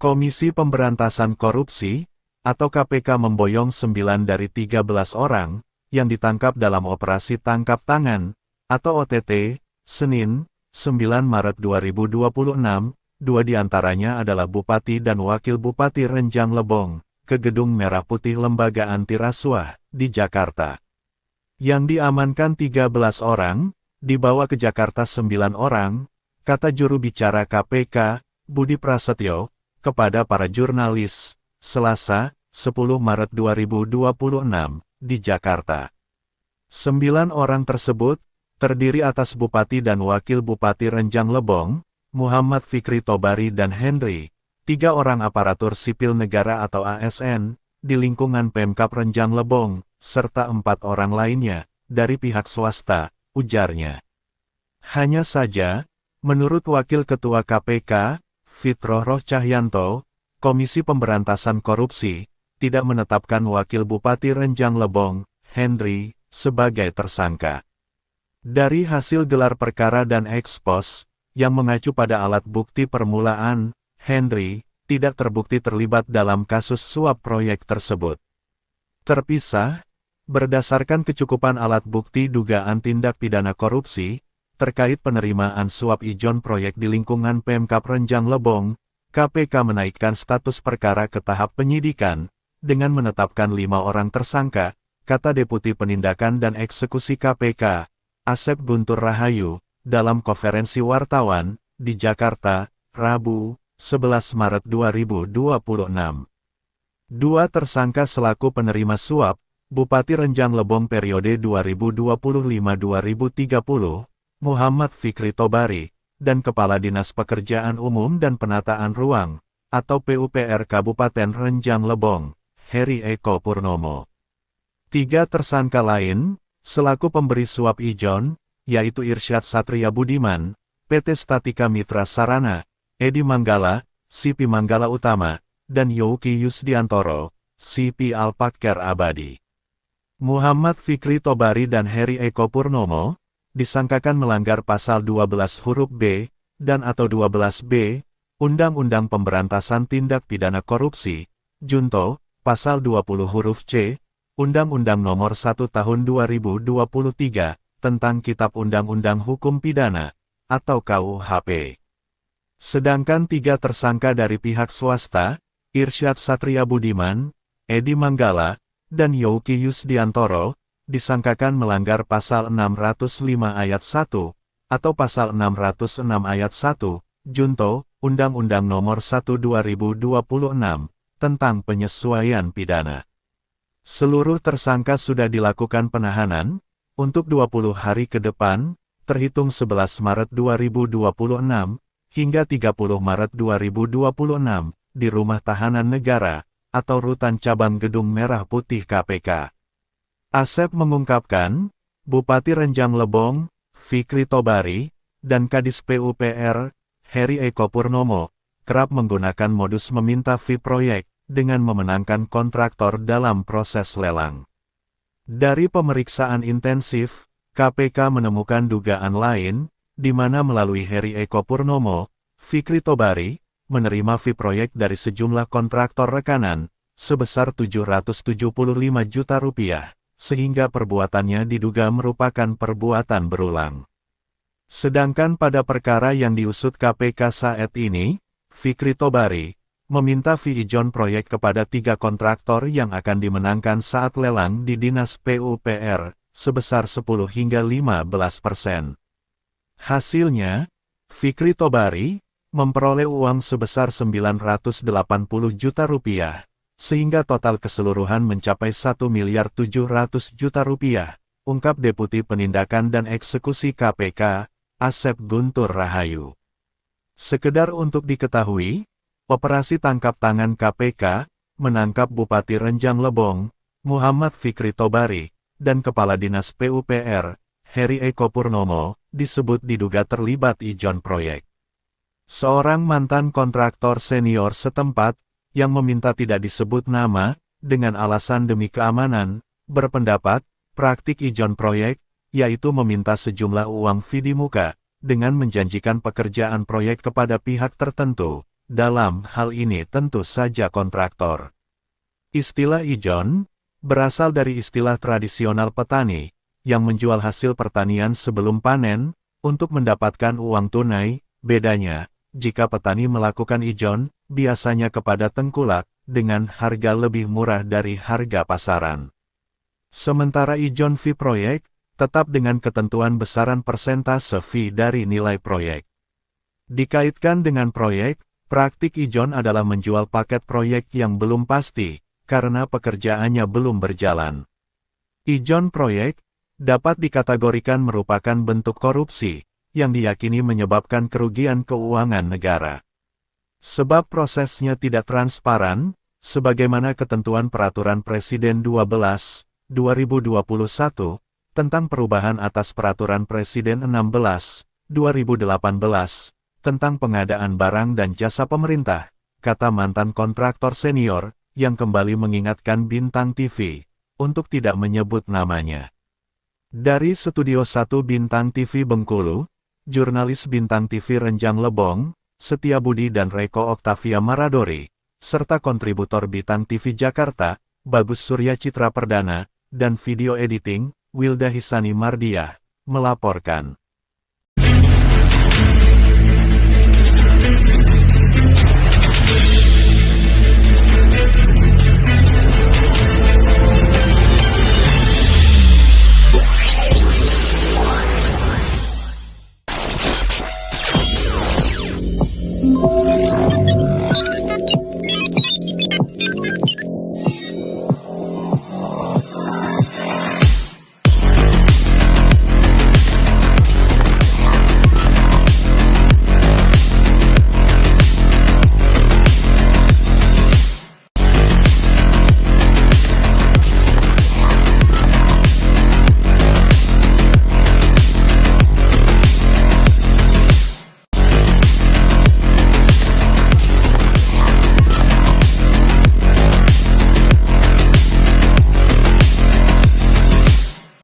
Komisi Pemberantasan Korupsi, atau KPK memboyong 9 dari 13 orang, yang ditangkap dalam operasi tangkap tangan, atau OTT, Senin, 9 Maret 2026, 2 diantaranya adalah Bupati dan Wakil Bupati Renjang Lebong, ke Gedung Merah Putih Lembaga Anti Rasuah, di Jakarta. Yang diamankan 13 orang, dibawa ke Jakarta 9 orang, kata juru bicara KPK, Budi Prasetyo, kepada para jurnalis, Selasa, 10 Maret 2026, di Jakarta. 9 orang tersebut, terdiri atas Bupati dan Wakil Bupati Renjang Lebong, Muhammad Fikri Tobari dan Henry, 3 orang aparatur sipil negara atau ASN, di lingkungan Pemkab Renjang Lebong, serta 4 orang lainnya, dari pihak swasta, ujarnya. Hanya saja, menurut Wakil Ketua KPK, Fitroh Cahyanto, Komisi Pemberantasan Korupsi, tidak menetapkan Wakil Bupati Renjang Lebong, Henry, sebagai tersangka. Dari hasil gelar perkara dan ekspos, yang mengacu pada alat bukti permulaan, Henry tidak terbukti terlibat dalam kasus suap proyek tersebut. Terpisah, berdasarkan kecukupan alat bukti dugaan tindak pidana korupsi, terkait penerimaan suap ijon proyek di lingkungan Pemkab Renjang Lebong, KPK menaikkan status perkara ke tahap penyidikan, dengan menetapkan 5 orang tersangka, kata Deputi Penindakan dan Eksekusi KPK, Asep Guntur Rahayu, dalam konferensi wartawan, di Jakarta, Rabu, 11 Maret 2026. 2 tersangka selaku penerima suap, Bupati Renjang Lebong periode 2025-2030, Muhammad Fikri Tobari, dan Kepala Dinas Pekerjaan Umum dan Penataan Ruang, atau PUPR Kabupaten Renjang Lebong, Heri Eko Purnomo. 3 tersangka lain, selaku pemberi suap ijon, yaitu Irsyad Satria Budiman, PT Statika Mitra Sarana, Edi Manggala, CP Manggala Utama, dan Yogi Yusdiantoro, CP Alpakер Abadi. Muhammad Fikri Tobari dan Heri Eko Purnomo, disangkakan melanggar pasal 12 huruf B, dan atau 12B, Undang-Undang Pemberantasan Tindak Pidana Korupsi, Junto, pasal 20 huruf C, Undang-Undang Nomor 1 Tahun 2023, tentang Kitab Undang-Undang Hukum Pidana, atau KUHP. Sedangkan 3 tersangka dari pihak swasta, Irsyad Satria Budiman, Edi Manggala, dan Yogi Yusdiantoro, disangkakan melanggar pasal 605 ayat 1, atau pasal 606 ayat 1, Junto, Undang-Undang Nomor 1 2026, tentang penyesuaian pidana. Seluruh tersangka sudah dilakukan penahanan, untuk 20 hari ke depan, terhitung 11 Maret 2026, hingga 30 Maret 2026, di Rumah Tahanan Negara, atau Rutan Cabang Gedung Merah Putih KPK. Asep mengungkapkan, Bupati Renjang Lebong, Fikri Tobari, dan Kadis PUPR, Heri Eko Purnomo, kerap menggunakan modus meminta fee proyek, dengan memenangkan kontraktor dalam proses lelang. Dari pemeriksaan intensif, KPK menemukan dugaan lain, di mana melalui Heri Eko Purnomo, Fikri Tobari, menerima fee proyek dari sejumlah kontraktor rekanan, sebesar Rp775 juta, sehingga perbuatannya diduga merupakan perbuatan berulang. Sedangkan pada perkara yang diusut KPK saat ini, Fikri Tobari meminta fee ijon proyek kepada 3 kontraktor yang akan dimenangkan saat lelang di Dinas PUPR, sebesar 10 hingga 15%. Hasilnya, Fikri Tobari memperoleh uang sebesar Rp980 juta, sehingga total keseluruhan mencapai Rp1.700 juta, ungkap Deputi Penindakan dan Eksekusi KPK, Asep Guntur Rahayu. Sekedar untuk diketahui, operasi tangkap tangan KPK, menangkap Bupati Renjang Lebong, Muhammad Fikri Tobari, dan Kepala Dinas PUPR, Heri Eko Purnomo, disebut diduga terlibat ijon proyek. Seorang mantan kontraktor senior setempat, yang meminta tidak disebut nama, dengan alasan demi keamanan, berpendapat, praktik ijon proyek, yaitu meminta sejumlah uang fee di muka, dengan menjanjikan pekerjaan proyek kepada pihak tertentu, dalam hal ini tentu saja kontraktor. Istilah ijon berasal dari istilah tradisional petani yang menjual hasil pertanian sebelum panen untuk mendapatkan uang tunai. Bedanya, jika petani melakukan ijon, biasanya kepada tengkulak dengan harga lebih murah dari harga pasaran. Sementara ijon fee proyek tetap dengan ketentuan besaran persentase fee dari nilai proyek. Dikaitkan dengan proyek, praktik ijon adalah menjual paket proyek yang belum pasti, karena pekerjaannya belum berjalan. Ijon proyek dapat dikategorikan merupakan bentuk korupsi, yang diyakini menyebabkan kerugian keuangan negara. Sebab prosesnya tidak transparan, sebagaimana ketentuan Peraturan Presiden 12/2021, tentang perubahan atas Peraturan Presiden 16/2018, tentang pengadaan barang dan jasa pemerintah, kata mantan kontraktor senior, yang kembali mengingatkan Bintang TV, untuk tidak menyebut namanya. Dari Studio 1 Bintang TV Bengkulu, jurnalis Bintang TV Renjang Lebong, Setiabudi dan Reko Oktavia Maradori, serta kontributor Bintang TV Jakarta, Bagus Surya Citra Perdana, dan video editing, Wilda Hisani Mardiah, melaporkan.